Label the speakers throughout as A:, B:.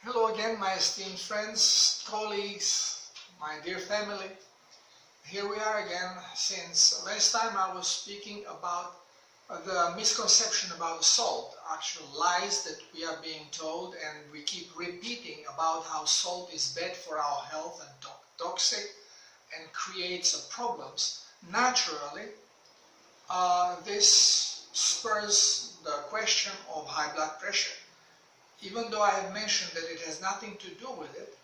A: Hello again, my esteemed friends, colleagues, my dear family. Here we are again. Since last time I was speaking about the misconception about salt, actual lies that we are being told, and we keep repeating about how salt is bad for our health and toxic and creates problems. Naturally, this spurs the question of high blood pressure. Even though I have mentioned that it has nothing to do with it,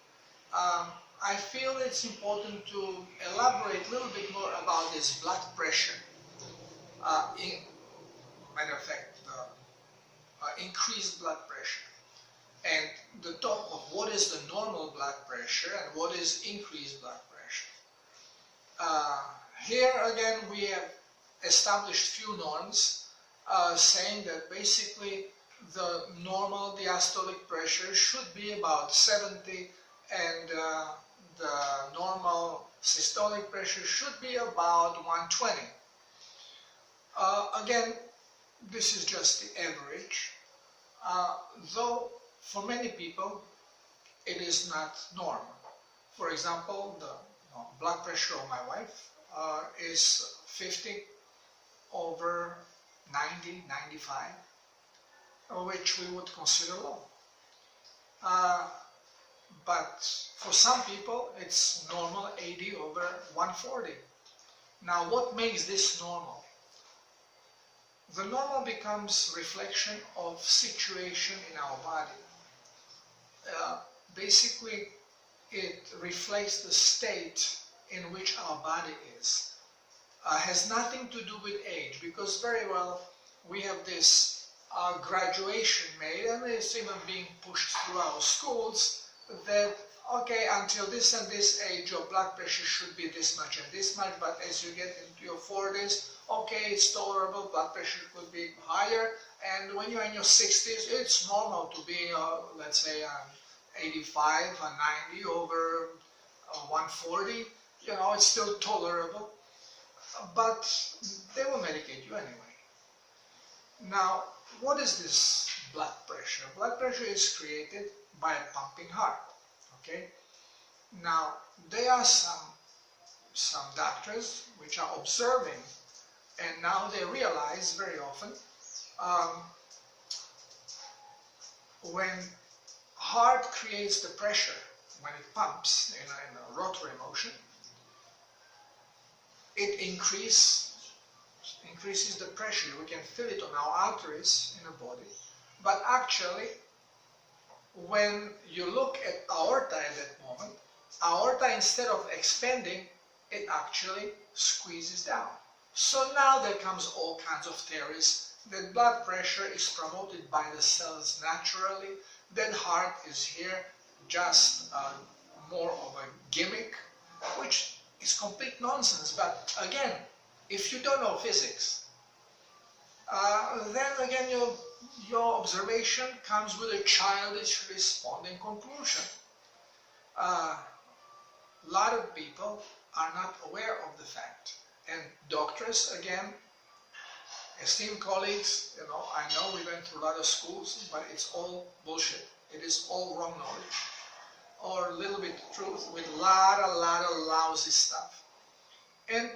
A: I feel it's important to elaborate a little bit more about this blood pressure. Matter of fact, increased blood pressure, and the talk of what is the normal blood pressure and what is increased blood pressure. Here again we have established few norms saying that basically the normal diastolic pressure should be about 70 and the normal systolic pressure should be about 120. Again, this is just the average, though for many people it is not normal. For example, the blood pressure of my wife is 50 over 90, 95. Which we would consider low. But for some people it's normal 80 over 140. Now what makes this normal? The normal becomes reflection of situation in our body. Basically it reflects the state in which our body is. Has nothing to do with age, because very well we have this graduation made, and it's even being pushed through our schools that okay, until this and this age your blood pressure should be this much and this much, but as you get into your 40s, okay, it's tolerable, blood pressure could be higher, and when you're in your 60s it's normal to be let's say 85 or 90 over 140, it's still tolerable, but they will medicate you anyway. Now, what is this blood pressure? Blood pressure is created by a pumping heart. Okay. Now, there are some doctors which are observing, and now they realize very often when heart creates the pressure, when it pumps in a rotary motion, it increases the pressure. We can feel it on our arteries in the body. But actually, when you look at aorta at that moment, aorta, instead of expanding, it actually squeezes down. So now there comes all kinds of theories that blood pressure is promoted by the cells naturally, that heart is here just more of a gimmick, which is complete nonsense. But again, if you don't know physics, then again your observation comes with a childish responding conclusion. A lot of people are not aware of the fact, and doctors, again, esteemed colleagues, I know we went through a lot of schools, but it's all bullshit. It is all wrong knowledge, or a little bit truth with a lot of lousy stuff. And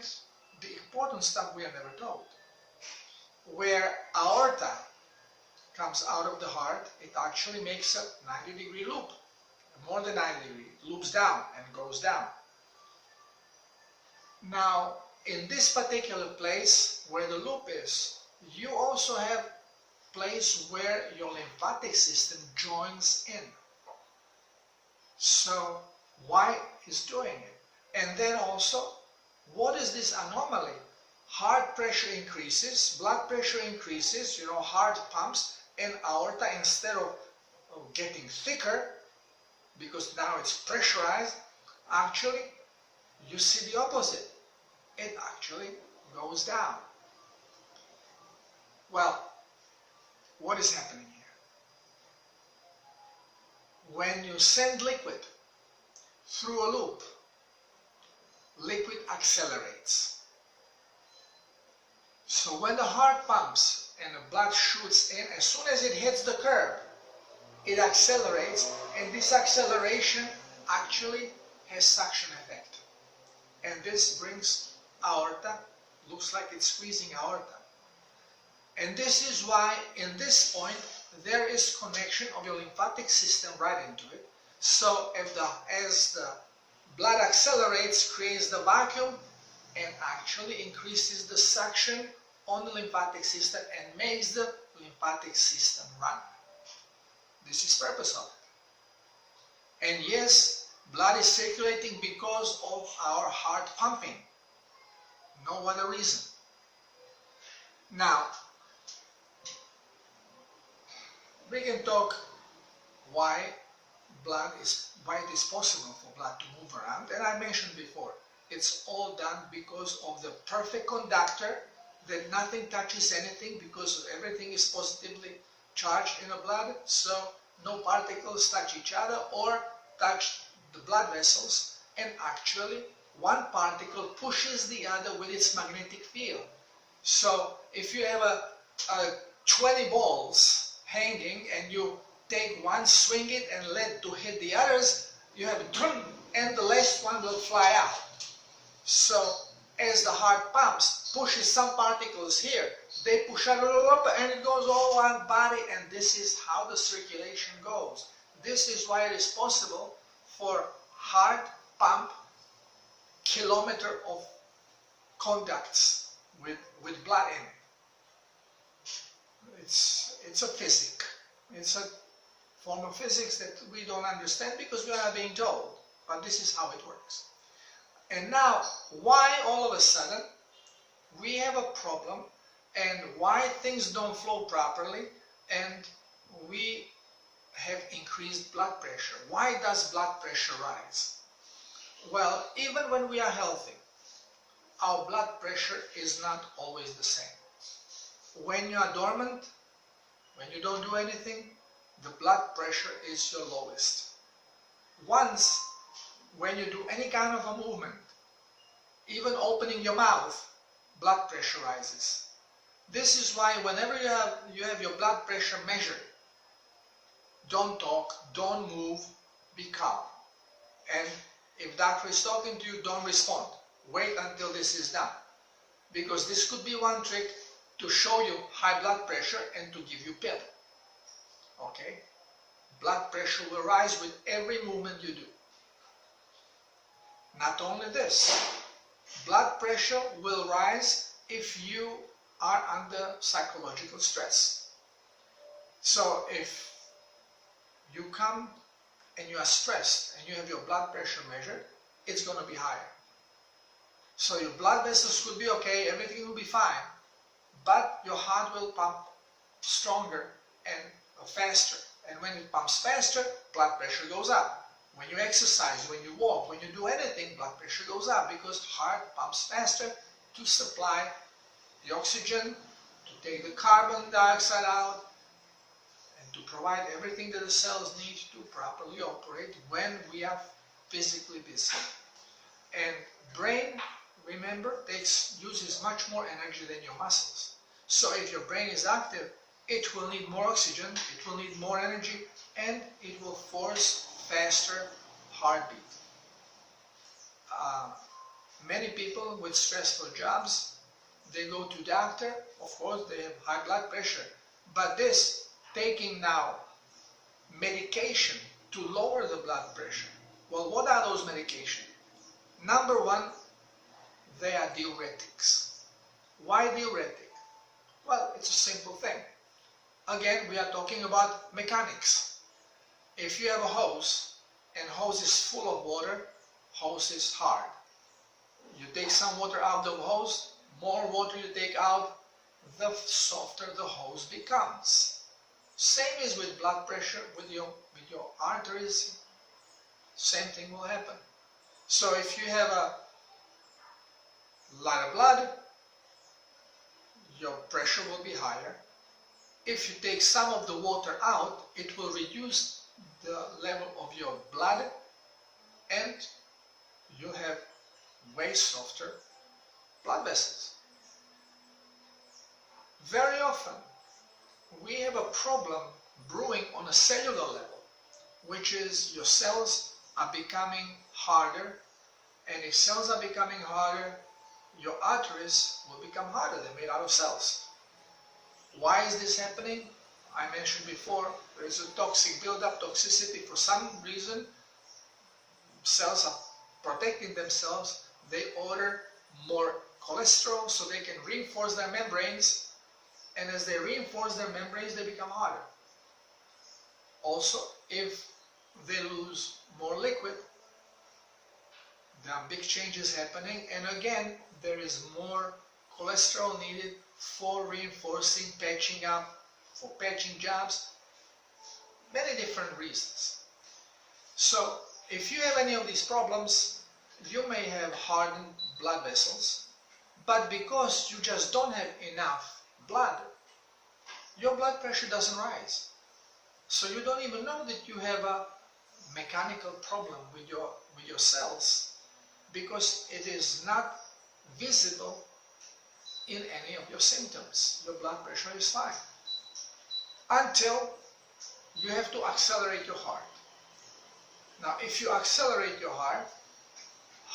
A: the important stuff we are never told. Where aorta comes out of the heart, it actually makes a 90-degree loop. More than 90 degrees. It loops down and goes down. Now, in this particular place where the loop is, you also have a place where your lymphatic system joins in. So, why is doing it? And then also, what is this anomaly? Heart pressure increases, blood pressure increases, heart pumps, and aorta, instead of getting thicker, because now it's pressurized, actually, you see the opposite. It actually goes down. Well, what is happening here? When you send liquid through a loop, liquid accelerates. So when the heart pumps and the blood shoots in, as soon as it hits the curb, it accelerates, and this acceleration actually has suction effect. And this brings aorta, looks like it's squeezing aorta. And this is why in this point there is connection of your lymphatic system right into it. So as the blood accelerates, creates the vacuum and actually increases the suction on the lymphatic system and makes the lymphatic system run. This is purpose of it. And yes, blood is circulating because of our heart pumping. No other reason. Now, we can talk why it is possible for blood to move around. And I mentioned before, it's all done because of the perfect conductor, that nothing touches anything because everything is positively charged in the blood, so no particles touch each other or touch the blood vessels, and actually one particle pushes the other with its magnetic field. So if you have a 20 balls hanging and you take one, swing it and let to hit the others, you have a drum and the last one will fly out. So as the heart pumps, pushes some particles here, they push out and it goes all one body, and this is how the circulation goes. This is why it is possible for heart pump kilometer of conducts with blood in it. It's a physics. It's a form of physics that we don't understand because we are not being told, but this is how it works. And now, why all of a sudden we have a problem and why things don't flow properly and we have increased blood pressure? Why does blood pressure rise? Well, even when we are healthy, our blood pressure is not always the same. When you are dormant, when you don't do anything, the blood pressure is your lowest. Once, when you do any kind of a movement, even opening your mouth, blood pressure rises. This is why whenever you have your blood pressure measured, don't talk, don't move, be calm. And if doctor is talking to you, don't respond. Wait until this is done. Because this could be one trick to show you high blood pressure and to give you pill. Okay? Blood pressure will rise with every movement you do. Not only this, blood pressure will rise if you are under psychological stress. So if you come and you are stressed and you have your blood pressure measured, it's going to be higher. So your blood vessels could be okay, everything will be fine, but your heart will pump stronger and faster. And when it pumps faster, blood pressure goes up. When you exercise, when you walk, when you do anything, blood pressure goes up because heart pumps faster to supply the oxygen, to take the carbon dioxide out, and to provide everything that the cells need to properly operate when we are physically busy. And brain, remember, uses much more energy than your muscles. So if your brain is active, it will need more oxygen, it will need more energy, and it will force faster heartbeat. Many people with stressful jobs, they go to doctor, of course they have high blood pressure, but this, taking now medication to lower the blood pressure. Well, what are those medications? Number one, they are diuretics. Why diuretic? Well, it's a simple thing. Again, we are talking about mechanics. If you have a hose and hose is full of water, hose is hard. You take some water out of the hose, more water you take out, the softer the hose becomes. Same is with blood pressure, with your arteries, same thing will happen. So if you have a lot of blood, your pressure will be higher. If you take some of the water out, it will reduce the level of your blood and you have way softer blood vessels. Very often we have a problem brewing on a cellular level, which is your cells are becoming harder, and if cells are becoming harder, your arteries will become harder. They're made out of cells. Why is this happening? I mentioned before, there is a toxic buildup, toxicity. For some reason, cells are protecting themselves. They order more cholesterol so they can reinforce their membranes, and as they reinforce their membranes, they become harder. Also, if they lose more liquid, there are big changes happening, and again, there is more cholesterol needed for reinforcing, patching up, for patching jobs, many different reasons. So, if you have any of these problems, you may have hardened blood vessels, but because you just don't have enough blood, your blood pressure doesn't rise. So you don't even know that you have a mechanical problem with your cells, because it is not visible in any of your symptoms. Your blood pressure is fine. Until you have to accelerate your heart. Now, if you accelerate your heart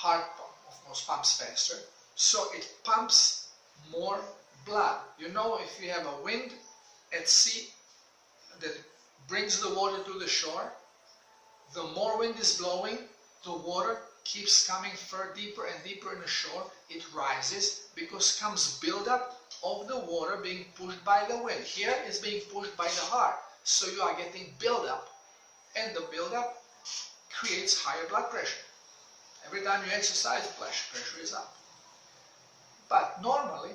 A: of course pumps faster, so it pumps more blood. You know, if you have a wind at sea that brings the water to the shore, the more wind is blowing, the water keeps coming deeper and deeper in the shore. It rises because comes buildup of the water being pushed by the wind. Here it's being pushed by the heart. So you are getting buildup, and the buildup creates higher blood pressure. Every time you exercise, blood pressure is up. But normally,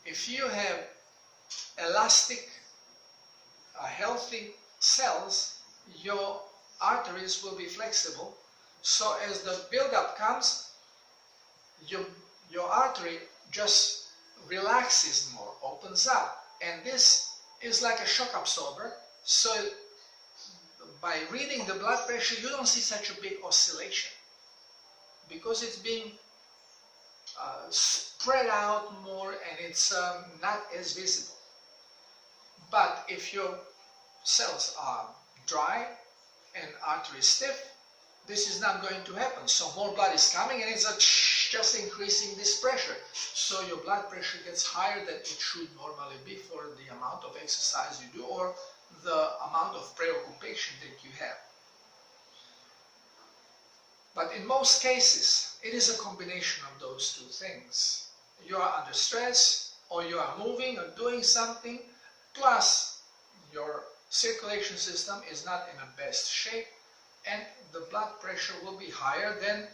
A: if you have elastic, healthy cells, your arteries will be flexible. So as the buildup comes, your artery just relaxes more, opens up. And this is like a shock absorber. So by reading the blood pressure, you don't see such a big oscillation, because it's being spread out more, and it's not as visible. But if your cells are dry and arteries stiff, this is not going to happen. So more blood is coming, and it's just increasing this pressure. So your blood pressure gets higher than it should normally be for the amount of exercise you do or the amount of preoccupation that you have. But in most cases, it is a combination of those two things. You are under stress, or you are moving or doing something, plus your circulation system is not in the best shape, and the blood pressure will be higher than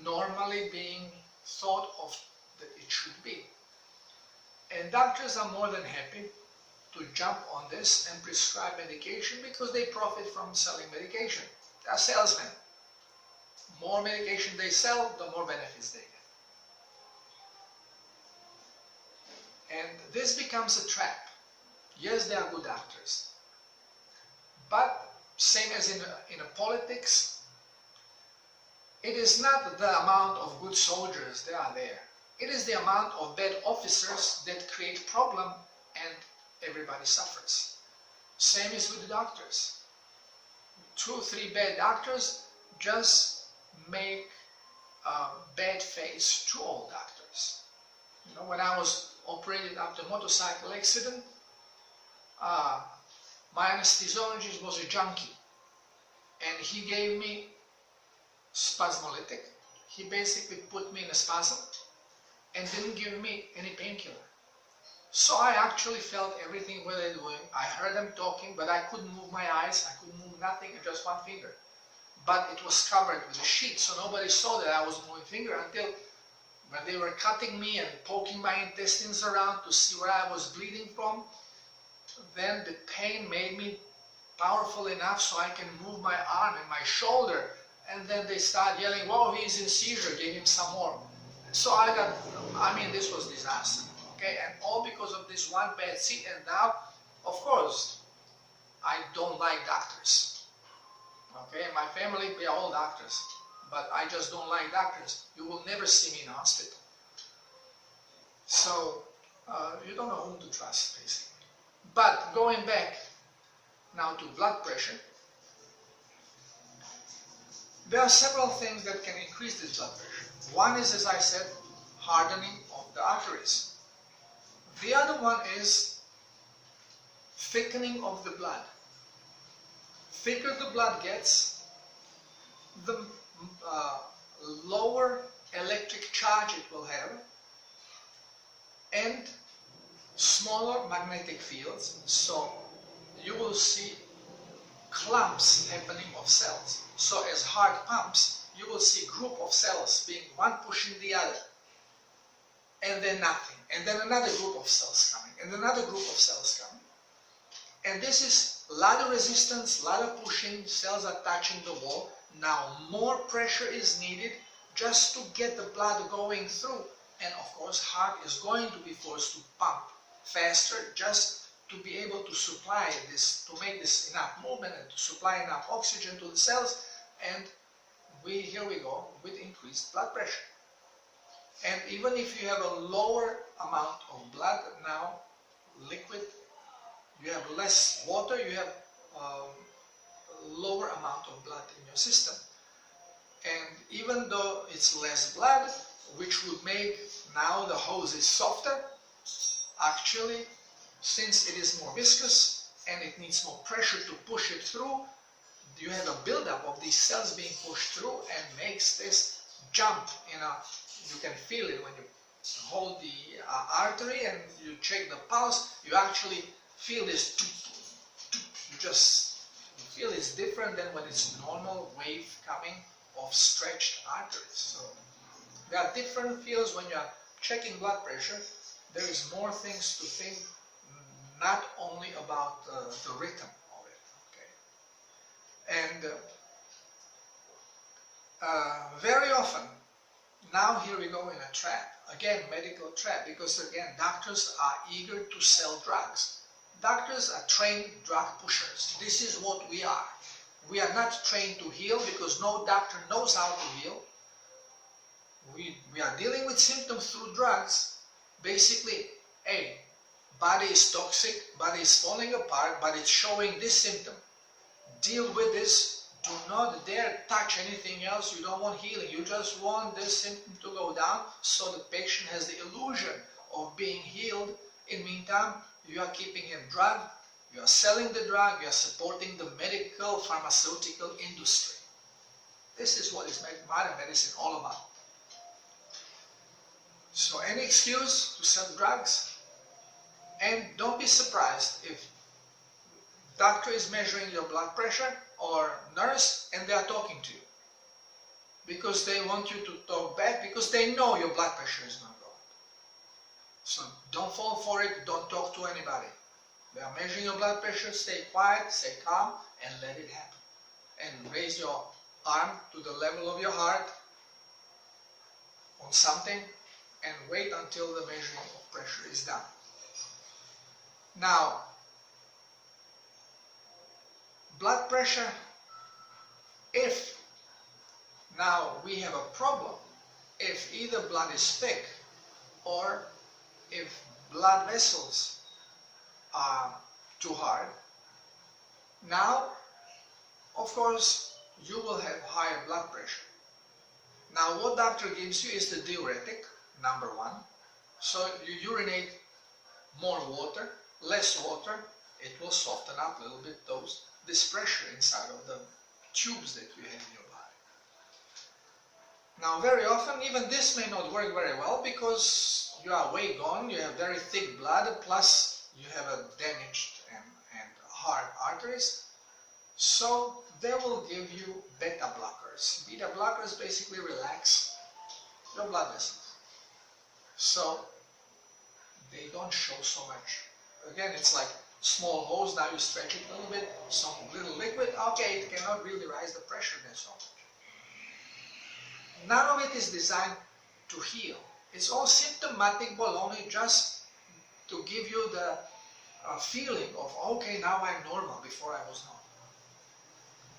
A: normally being thought of that it should be. And doctors are more than happy to jump on this and prescribe medication, because they profit from selling medication. They are salesmen. More medication they sell, the more benefits they get. And this becomes a trap. Yes, they are good doctors, but same as in a politics, it is not the amount of good soldiers that are there. It is the amount of bad officers that create problem, and everybody suffers. Same is with the doctors. 2 or 3 bad doctors just make a bad face to all doctors. You know, when I was operated after a motorcycle accident, my anesthesiologist was a junkie, and he gave me spasmolytic. He basically put me in a spasm and didn't give me any painkiller. So I actually felt everything what they're doing. I heard them talking, but I couldn't move my eyes, I couldn't move nothing, just one finger. But it was covered with a sheet, so nobody saw that I was moving finger until when they were cutting me and poking my intestines around to see where I was bleeding from. Then the pain made me powerful enough so I can move my arm and my shoulder. And then they start yelling, "Whoa, he's in seizure, give him some more." So this was disaster. Okay, and all because of this one bad seat. And now, of course, I don't like doctors. Okay, my family, we are all doctors, but I just don't like doctors. You will never see me in a hospital. So, you don't know whom to trust, basically. But going back, Now to blood pressure. There are several things that can increase this blood pressure. One is, as I said, hardening of the arteries. The other one is thickening of the blood. Thicker the blood gets, the lower electric charge it will have, and smaller magnetic fields, so you will see clumps happening of cells. So as heart pumps, you will see group of cells being one pushing the other, and then nothing, and then another group of cells coming, and another group of cells coming. And this is ladder resistance, ladder pushing, cells are touching the wall. Now more pressure is needed just to get the blood going through, and of course heart is going to be forced to pump faster just to be able to supply this, to make this enough movement and to supply enough oxygen to the cells, and here we go with increased blood pressure. And even if you have a lower amount of blood now, liquid, you have less water, you have a lower amount of blood in your system. And even though it's less blood, which would make now the hose is softer, actually, since it is more viscous and it needs more pressure to push it through, you have a buildup of these cells being pushed through and makes this jump you can feel it when you hold the artery and you check the pulse, you actually feel this, you feel it's different than when it's normal wave coming of stretched arteries. So there are different feels when you are checking blood pressure. There is more things to think, not only about the rhythm of it. Okay? And very often, now here we go in a trap, again medical trap, because again doctors are eager to sell drugs. Doctors are trained drug pushers. This is what we are. We are not trained to heal because no doctor knows how to heal. We are dealing with symptoms through drugs. Basically, hey, body is toxic, body is falling apart, but it's showing this symptom. Deal with this. Do not dare touch anything else. You don't want healing. You just want this symptom to go down so the patient has the illusion of being healed. In the meantime, you are keeping him drugged, you are selling the drug, you are supporting the medical pharmaceutical industry. This is what is modern medicine all about. So any excuse to sell drugs, and don't be surprised if doctor is measuring your blood pressure or nurse and they are talking to you because they want you to talk back because they know your blood pressure is not going up. So don't fall for it, don't talk to anybody. They are measuring your blood pressure, stay quiet, stay calm and let it happen. And raise your arm to the level of your heart on something and wait until the measuring of pressure is done. Now, blood pressure, if now we have a problem, if either blood is thick or if blood vessels are too hard, now of course you will have higher blood pressure. Now what doctor gives you is the diuretic, number one. So you urinate more water, less water, it will soften up a little bit this pressure inside of the tubes that you have in your body. Now very often even this may not work very well because you are way gone, you have very thick blood, plus you have a damaged and hard arteries. So they will give you beta blockers. Beta blockers basically relax your blood vessels. So they don't show so much. Again, it's like small hose, now you stretch it a little bit, some little liquid, okay, it cannot really rise the pressure there so much. None of it is designed to heal. It's all symptomatic baloney just to give you the feeling of, okay, now I'm normal, before I was normal.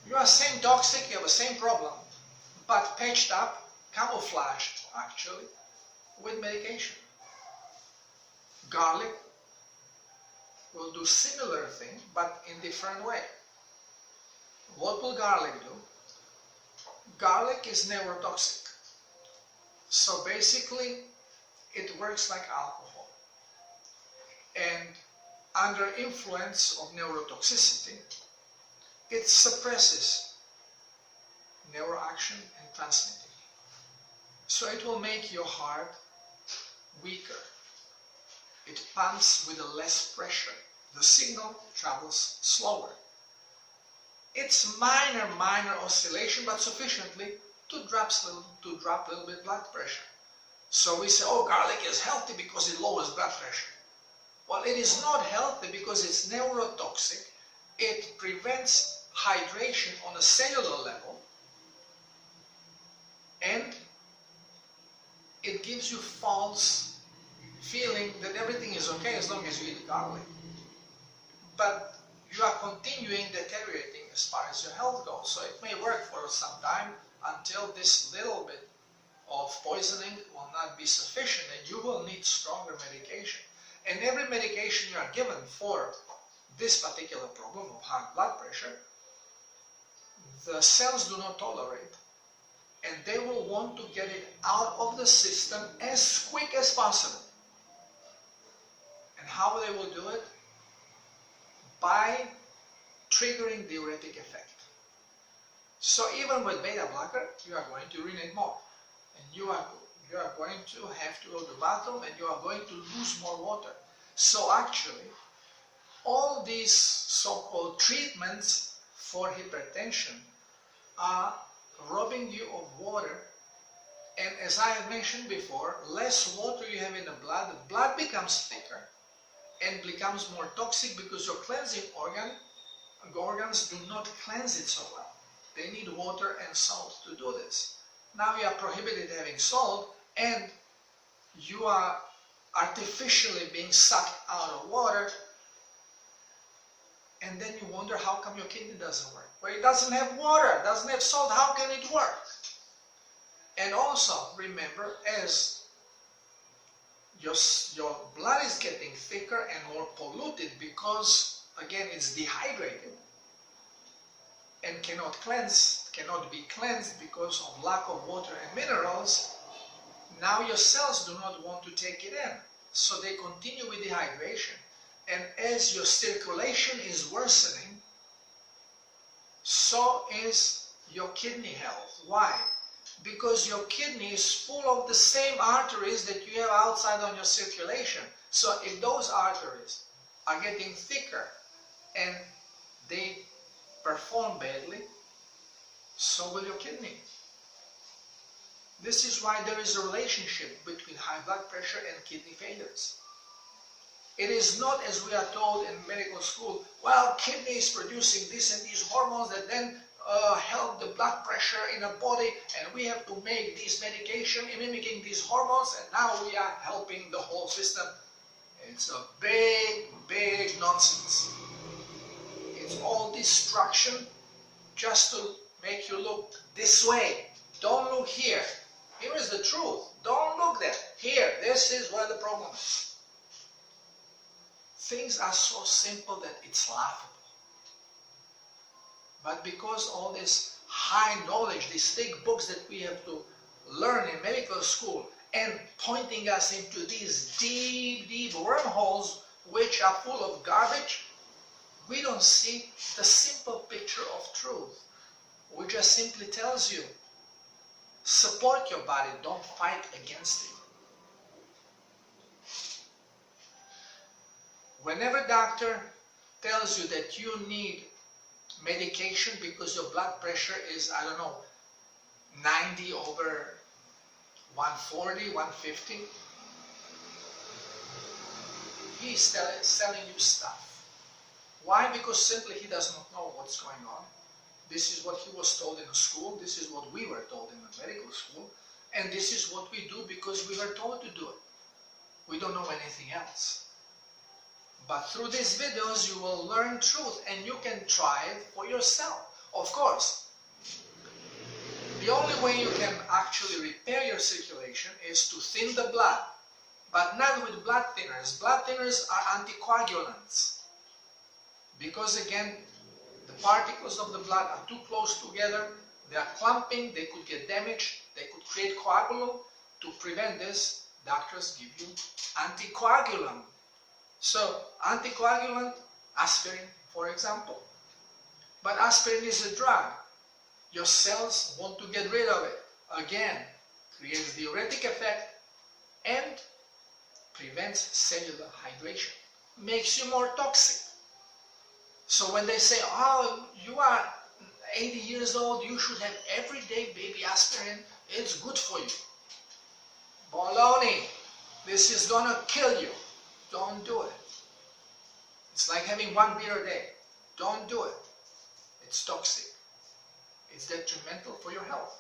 A: You are same toxic, you have the same problem, but patched up, camouflaged actually, with medication. Garlic, will do similar thing, but in different way. What will garlic do? Garlic is neurotoxic. So basically, it works like alcohol. And under influence of neurotoxicity, it suppresses neuroaction and transmitting. So it will make your heart weaker. It pumps with a less pressure. The signal travels slower. It's minor oscillation, but sufficiently to drop a little bit blood pressure. So we say, oh, garlic is healthy because it lowers blood pressure. Well, it is not healthy because it's neurotoxic. It prevents hydration on a cellular level, and it gives you false feeling that everything is okay as long as you eat garlic. But you are continuing deteriorating as far as your health goes. So it may work for some time until this little bit of poisoning will not be sufficient, and you will need stronger medication. And every medication you are given for this particular problem of high blood pressure, the cells do not tolerate, and they will want to get it out of the system as quick as possible. And how they will do it? By triggering diuretic effect. So even with beta blocker, you are going to urinate more, and you are going to have to go to the bathroom, and you are going to lose more water. So actually, all these so-called treatments for hypertension are robbing you of water. And as I have mentioned before, less water you have in the blood becomes thicker and becomes more toxic because your cleansing organs do not cleanse it so well. They need water and salt to do this. Now you are prohibited having salt, and you are artificially being sucked out of water, and then you wonder how come your kidney doesn't work. Well, it doesn't have water, it doesn't have salt, how can it work? And also remember, as your blood is getting thicker and more polluted because, again, it's dehydrated and cannot be cleansed because of lack of water and minerals, now your cells do not want to take it in. So they continue with dehydration. And as your circulation is worsening, so is your kidney health. Why? Because your kidney is full of the same arteries that you have outside on your circulation. So if those arteries are getting thicker and they perform badly, so will your kidney. This is why there is a relationship between high blood pressure and kidney failures. It is not, as we are told in medical school, well, kidney is producing this and these hormones that then help the blood pressure in the body, and we have to make this medication mimicking these hormones, and now we are helping the whole system. It's a big nonsense. It's all destruction just to make you look this way. Don't look here. Here is the truth. Don't look there. Here, this is where the problem is. Things are so simple that it's laughable. But because all this high knowledge, these thick books that we have to learn in medical school, and pointing us into these deep wormholes which are full of garbage, we don't see the simple picture of truth, which just simply tells you, support your body, don't fight against it. Whenever doctor tells you that you need medication because your blood pressure is, I don't know, 90 over 140, 150, he's selling you stuff. Why? Because simply he does not know what's going on. This is what he was told in the school, this is what we were told in the medical school, and this is what we do because we were told to do it. We don't know anything else. But through these videos you will learn truth, and you can try it for yourself. Of course, the only way you can actually repair your circulation is to thin the blood, but not with blood thinners. Blood thinners are anticoagulants. Because again, the particles of the blood are too close together, they are clumping, they could get damaged, they could create coagulum. To prevent this, doctors give you anticoagulant. So, anticoagulant, aspirin, for example. But aspirin is a drug. Your cells want to get rid of it. Again, creates diuretic effect and prevents cellular hydration. Makes you more toxic. So when they say, oh, you are 80 years old, you should have everyday baby aspirin, it's good for you. Baloney. This is gonna kill you. Don't do it. It's like having one beer a day. Don't do it. It's toxic. It's detrimental for your health.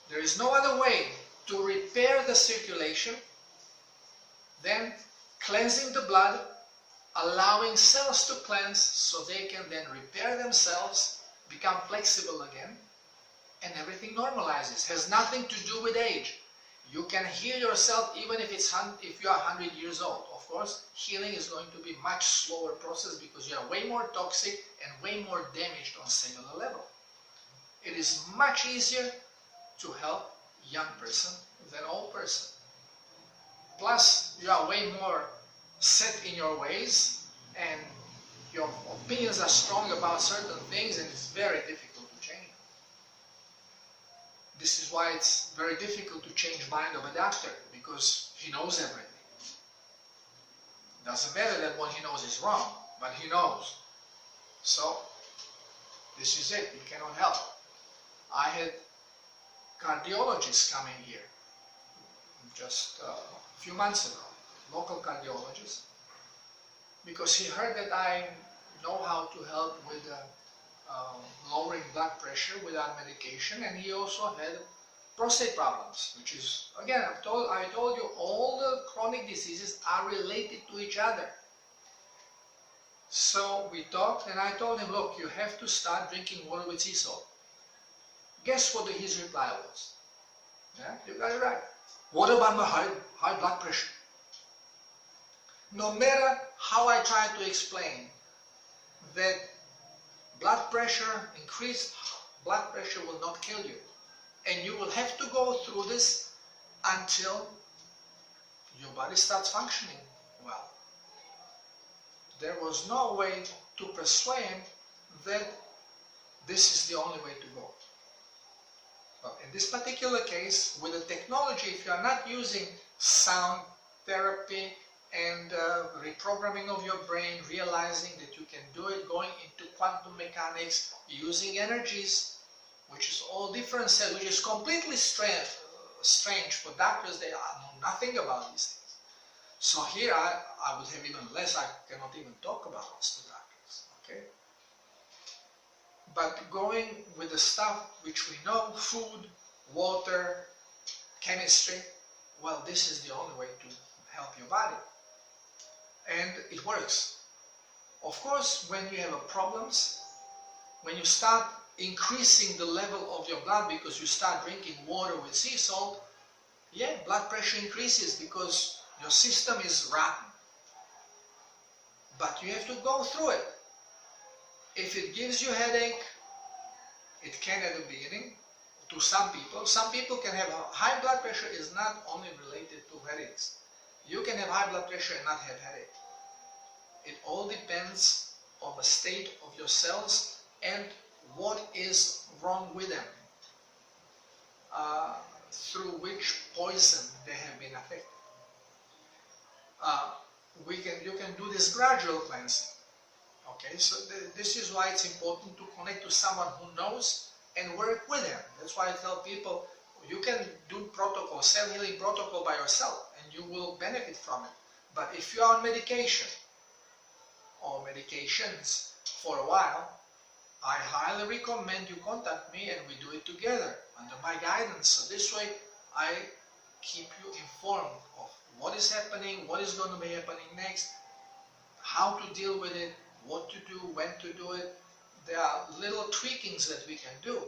A: There is no other way to repair the circulation than cleansing the blood, allowing cells to cleanse so they can then repair themselves, become flexible again, and everything normalizes. Has nothing to do with age. You can heal yourself even if you are 100 years old. Of course, healing is going to be a much slower process because you are way more toxic and way more damaged on cellular level. It is much easier to help young person than old person. Plus, you are way more set in your ways and your opinions are strong about certain things, and it's very difficult to change. This is why it's very difficult to change the mind of a doctor, because he knows everything. Doesn't matter that what he knows is wrong, but he knows. So, this is it. You cannot help. I had cardiologists coming here just a few months ago, local cardiologist, because he heard that I know how to help with lowering blood pressure without medication, and he also had prostate problems, which is, again, I told you, all the chronic diseases are related to each other. So we talked, and I told him, look, you have to start drinking water with sea salt. Guess what his reply was? Yeah, you got it right. What about my high blood pressure? No matter how I try to explain that increased blood pressure will not kill you. And you will have to go through this until your body starts functioning well. There was no way to persuade him that this is the only way to go. But in this particular case, with the technology, if you are not using sound therapy and reprogramming of your brain, realizing that you can do it, going into quantum mechanics, using energies, which is all different, which is completely strange for doctors. They know nothing about these things. So here I would have even less. I cannot even talk about this to doctors. Okay. But going with the stuff which we know, food, water, chemistry, well, this is the only way to help your body. And it works. Of course, when you have problems, when you start increasing the level of your blood because you start drinking water with sea salt, yeah, blood pressure increases because your system is rotten. But you have to go through it. If it gives you a headache, it can at the beginning, to some people. Some people can have high blood pressure is not only related to headaches. You can have high blood pressure and not have headache. It all depends on the state of your cells and what is wrong with them, through which poison they have been affected. You can do this gradual cleansing. Okay, so this is why it's important to connect to someone who knows and work with them. That's why I tell people, you can do protocol, cell healing protocol by yourself, and you will benefit from it. But if you are on medication or medications for a while, I highly recommend you contact me and we do it together under my guidance. So this way I keep you informed of what is happening, what is going to be happening next, how to deal with it, what to do, when to do it. There are little tweakings that we can do.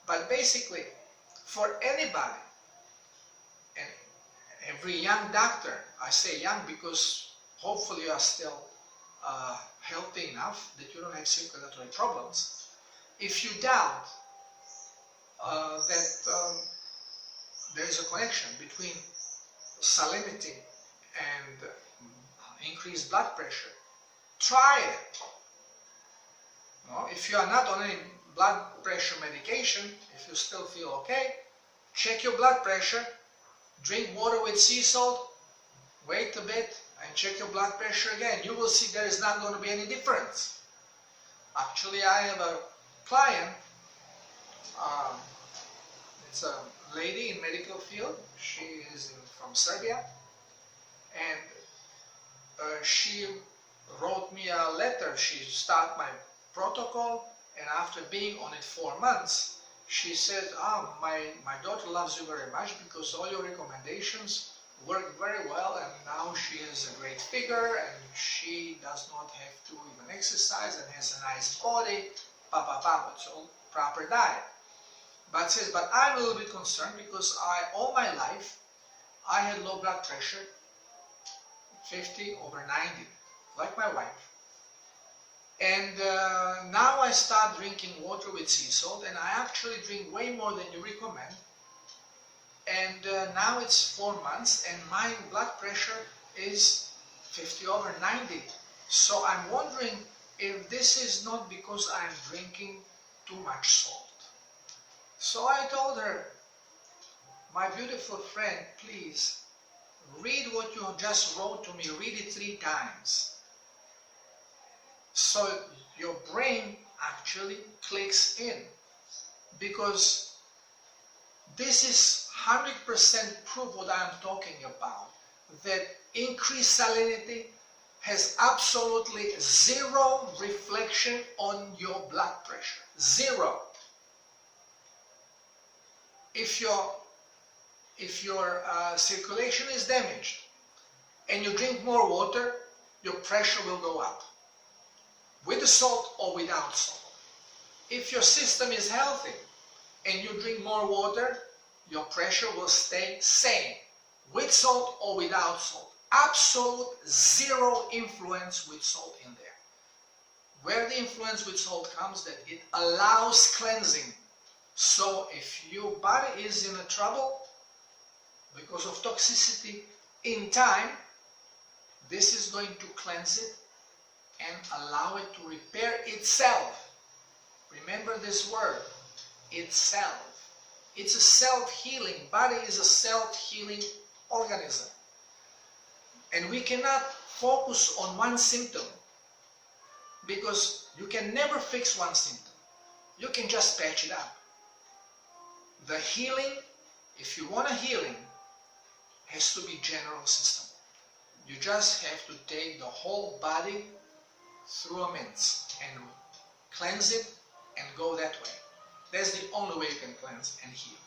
A: But basically, for anybody, and every young doctor, I say young because hopefully you are still healthy enough that you don't have circulatory problems, if you doubt that there is a connection between salinity and increased blood pressure, try it. No? If you are not on any blood pressure medication, if you still feel okay, check your blood pressure, drink water with sea salt, wait a bit and check your blood pressure again. You will see there is not going to be any difference. Actually, I have a client, it's a lady in medical field. She is from Serbia, and she wrote me a letter. She started my protocol, and after being on it 4 months, she said, my daughter loves you very much because all your recommendations work very well, and now she has a great figure and she does not have to even exercise and has a nice body, it's all proper diet. But says, but I'm a little bit concerned because all my life I had low blood pressure, 50/90, like my wife. And now I start drinking water with sea salt, and I actually drink way more than you recommend. And now it's 4 months, and my blood pressure is 50/90. So I'm wondering if this is not because I'm drinking too much salt. So I told her, my beautiful friend, please read what you just wrote to me. Read it 3 times. So your brain actually clicks in, because this is 100% proof what I am talking about, that increased salinity has absolutely zero reflection on your blood pressure. Zero. If your circulation is damaged and you drink more water, your pressure will go up, with the salt or without salt. If your system is healthy and you drink more water, your pressure will stay same, with salt or without salt. Absolute zero influence with salt in there. Where the influence with salt comes, that it allows cleansing. So if your body is in a trouble because of toxicity, in time, this is going to cleanse it and allow it to repair itself. Remember this word, itself. It's a self-healing. Body is a self-healing organism. And we cannot focus on one symptom, because you can never fix one symptom. You can just patch it up. The healing, if you want a healing, has to be general system. You just have to take the whole body through a mince and cleanse it and go that way. That's the only way you can cleanse and heal.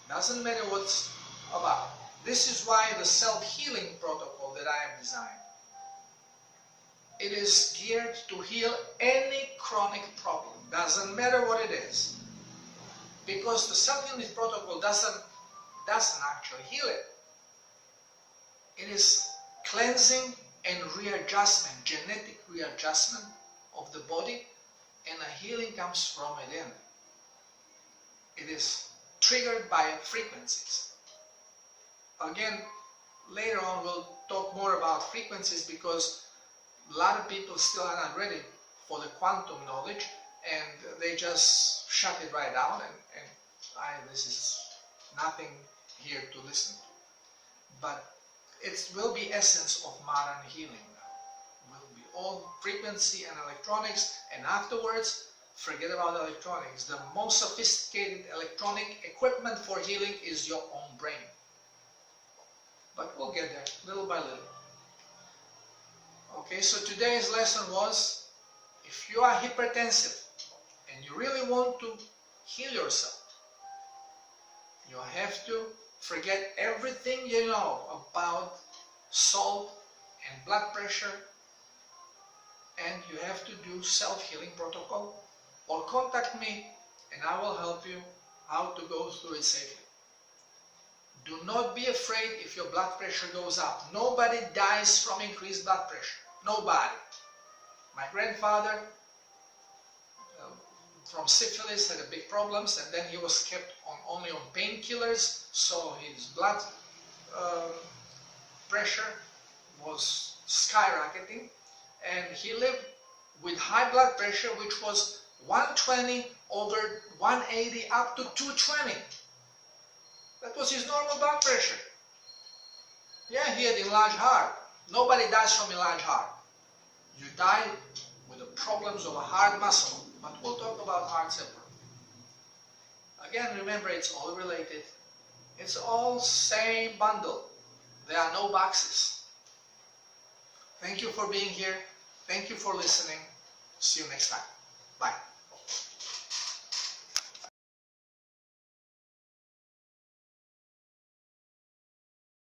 A: Doesn't matter what's about. This is why the self-healing protocol that I have designed, it is geared to heal any chronic problem. Doesn't matter what it is. Because the self-healing protocol doesn't actually heal it. It is cleansing and readjustment, genetic readjustment of the body, and a healing comes from within. It is triggered by frequencies. Again, later on we'll talk more about frequencies, because a lot of people still are not ready for the quantum knowledge, and they just shut it right down, and this is nothing here to listen to. But it will be essence of modern healing now. Will be all frequency and electronics, and afterwards forget about electronics. The most sophisticated electronic equipment for healing is your own brain. But we'll get there little by little. Okay, so today's lesson was, if you are hypertensive and you really want to heal yourself, you have to forget everything you know about salt and blood pressure, and you have to do self-healing protocol, or contact me and I will help you how to go through it safely. Do not be afraid if your blood pressure goes up. Nobody dies from increased blood pressure. Nobody. My grandfather from syphilis had a big problems, and then he was kept only on painkillers, so his blood pressure was skyrocketing, and he lived with high blood pressure, which was 120 over 180 up to 220. That was his normal blood pressure. Yeah, he had enlarged heart. Nobody dies from enlarged heart. You die with the problems of a hard muscle, but we'll talk about heart separately. Again, remember, it's all related. It's all same bundle. There are no boxes. Thank you for being here. Thank you for listening. See you next time. Bye.